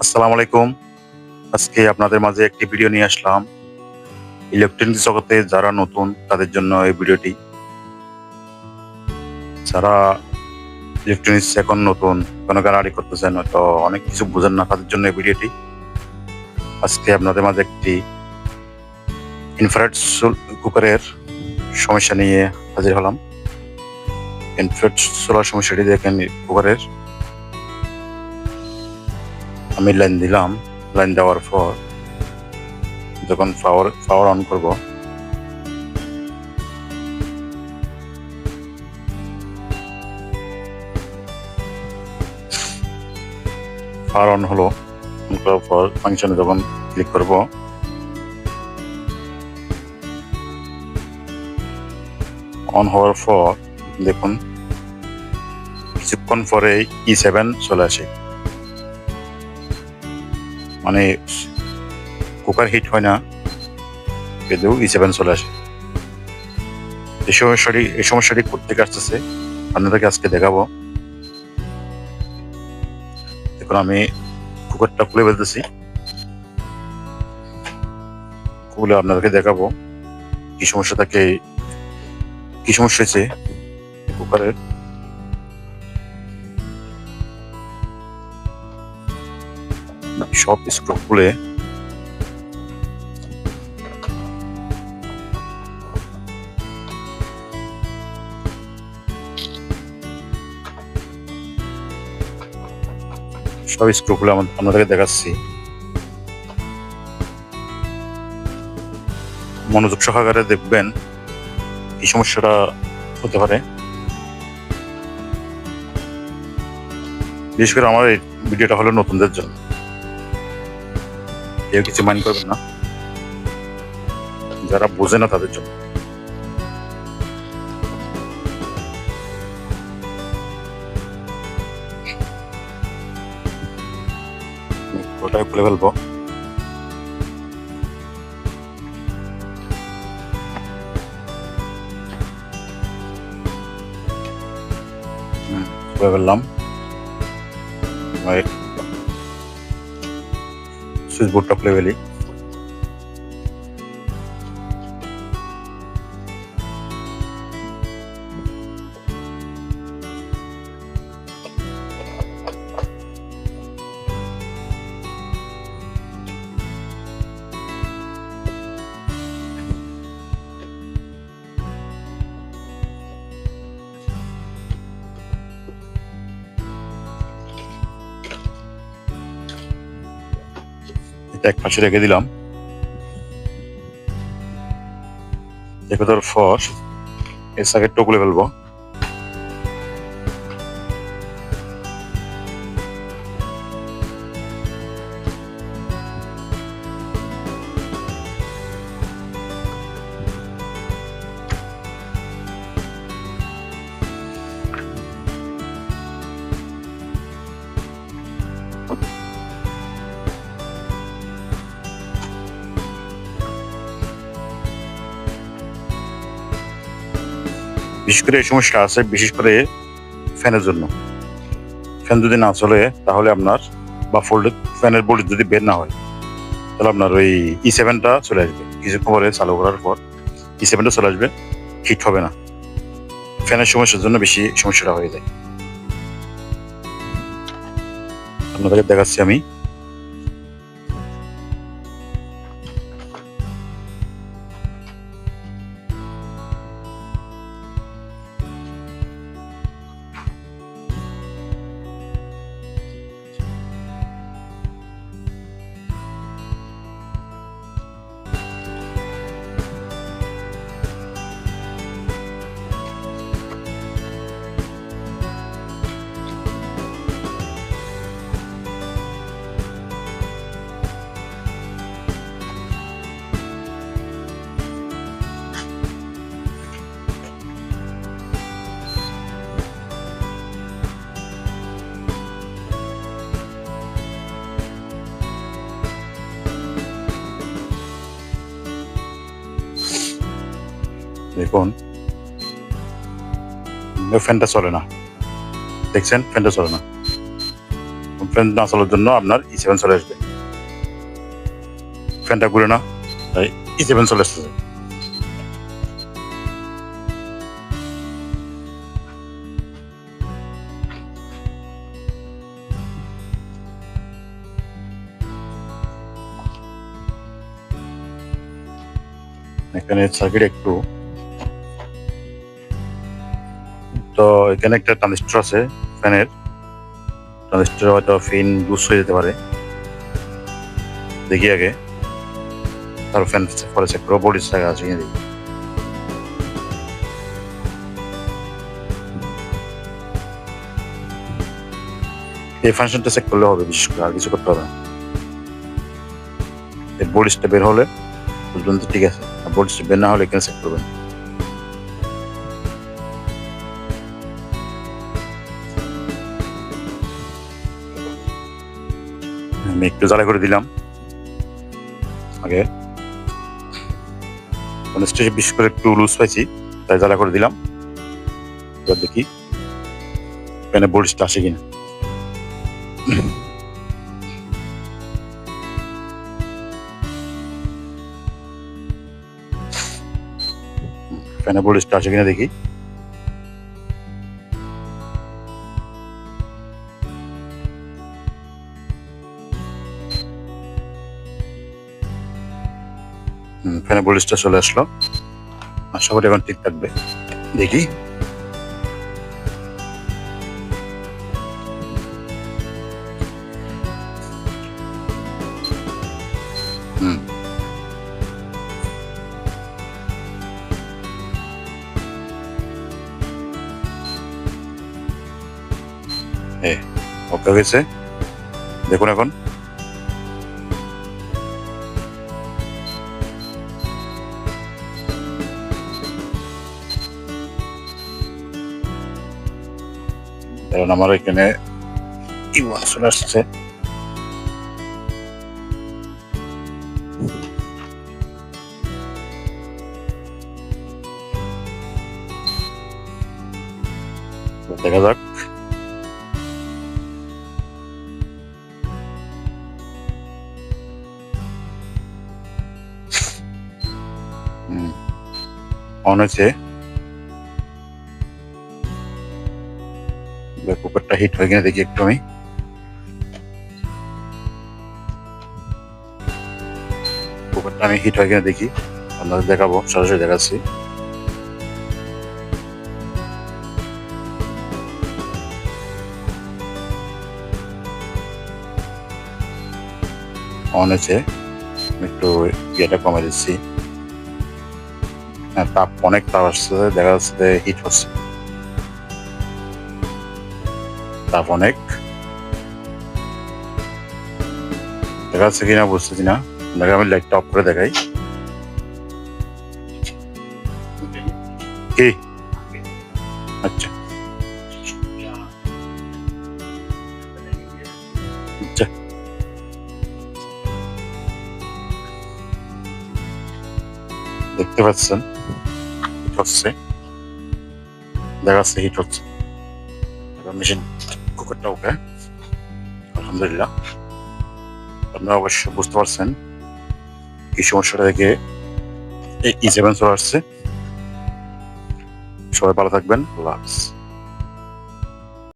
আসসালামু আলাইকুম। আজকে আপনাদের মাঝে একটি ভিডিও নিয়ে আসলাম। ইলেকট্রনিক্স জগতে যারা নতুন তাদের জন্য এই ভিডিওটি। যারা ইলেকট্রনিক্স এখন নতুন কোনো গাড়ি করতেছেন হয়তো অনেক কিছু বোঝেন না, তাদের জন্য এই ভিডিওটি। আজকে আপনাদের মাঝে একটি ইনফ্রারেড কুকারের সমস্যা নিয়ে হাজির হলাম। ইনফ্রারেড সোলার সমস্যাটি দেখেন কুকারের। আমি লাইন দিলাম, লাইন দেওয়ার পর যখন পাওয়ার অন করব, পাওয়ার অন হলো। অন করার পর ফাংশনে যখন ক্লিক করব, অন হওয়ার পর দেখুন কিছুক্ষণ পরে E7 চলে আসে। মানে কুকার হিট হয় না, কিন্তু E7 চলে আসে। এই সমস্যাটি কোথেকে আসতেছে আপনাদেরকে আজকে দেখাবো। দেখুন আমি কুকারটা খুলে ফেলতেছি, খুলে আপনাদেরকে দেখাবো কি সমস্যা হয়েছে কুকারের। সব স্ক্রু খুলে আপনাদেরকে দেখাচ্ছি। মনোযোগ সহকারে দেখবেন এই সমস্যাটা হতে পারে। বিশেষ করে আমার এই ভিডিওটা হলো নতুনদের জন্য, কেউ কিছু মাইন্ড করবেন না, যারা বোঝে না তাদের জন্য। ওটাই খুলে ফেলবো। খুলে ফেললাম। সুইচ বোর্ডটা খুলে ফেলি। এক পাশে রেখে দিলাম। রেখে দেওয়ার পর এর সাকেটটা খুলে ফেলবো। বিশেষ করে এই সমস্যা আছে বিশেষ করে ফ্যানের জন্য। ফ্যান যদি না চলে তাহলে আপনার বা ফ্যানের বোল্ট যদি বের না হয় তাহলে আপনার ওই E7টা চলে আসবে। কিছুক্ষণ পরে চালু করার পর E7টা চলে আসবে, হিট হবে না। ফ্যানের সমস্যার জন্য বেশি সমস্যাটা হয়ে যায়। আপনাদেরকে দেখাচ্ছি আমি। দেখুন ফ্যানটা চলে না, দেখছেন ফ্যানটা চলে না। ফ্যান না চলার জন্য আপনার E7 চলে আসবে। ফ্যানটা ঘুরে না, তাই E7 চলে আসতেছে। এখানে সার্কিট একটু, তো এখানে একটা ট্রানজিস্টর আছে ফ্যানের। ট্রানজিস্টর হয়তো ফিন লুজ হয়ে যেতে পারে, দেখি আগে, তার ফ্যান পরে চেক করবো ভোল্টেজ টাকা আছে কিনা দেখি। এই ফাংশনটা চেক করলে হবে, বিশেষ করে আর কিছু করতে হবে না। এই ভোল্টেজটা বের হলে বুঝবেন তো ঠিক আছে, আর ভোল্টেজটা বের না হলে এখানে চেক করবেন। আমি একটু জ্বালা করে দিলাম আগে, মানে স্টেজে বিশেষ করে একটু লুজ পাইছি, তাই জ্বালা করে দিলাম। এবার দেখি ফ্যানে ভোল্টেজটা আসে কিনা। ফ্যানে ভোল্টেজটা আসে কিনা দেখি। ফ্যানে ভোল্টেজটা চলে আসলো, আশা করি এখন ঠিক থাকবে, দেখি। ওকে হয়েছে, দেখুন এখন। কারণ আমার এখানে E1 চলে আসছে। দেখা যাক। অন হয়েছে, কুকারটা হিট হয়ে কিনা দেখি একটু। আমি কুকারটা হিট হয়ে কিনা দেখি, আপনাদের দেখাবো, সরাসরি দেখাচ্ছি। অন হয়েছে, একটু ইয়েটা কমে দিচ্ছি। তাপ অনেক তাপ আসছে, দেখা যাচ্ছে হিট হচ্ছে, তাপ অনেক দেখা যাচ্ছে কিনা বুঝতেছি না। আপনাকে আমি লাইটটা অফ করে দেখাই। কি আচ্ছা আচ্ছা, দেখতে পাচ্ছেন হিট হচ্ছে, দেখা যাচ্ছে হিট হচ্ছে। মেশিন কুকারটা ওকে, আলহামদুলিল্লাহ। আপনারা অবশ্য বুঝতে পারছেন এই সমস্যাটা থেকে এই E7 চলে আসছে। সবাই ভালো থাকবেন, আল্লাহ হাফেজ।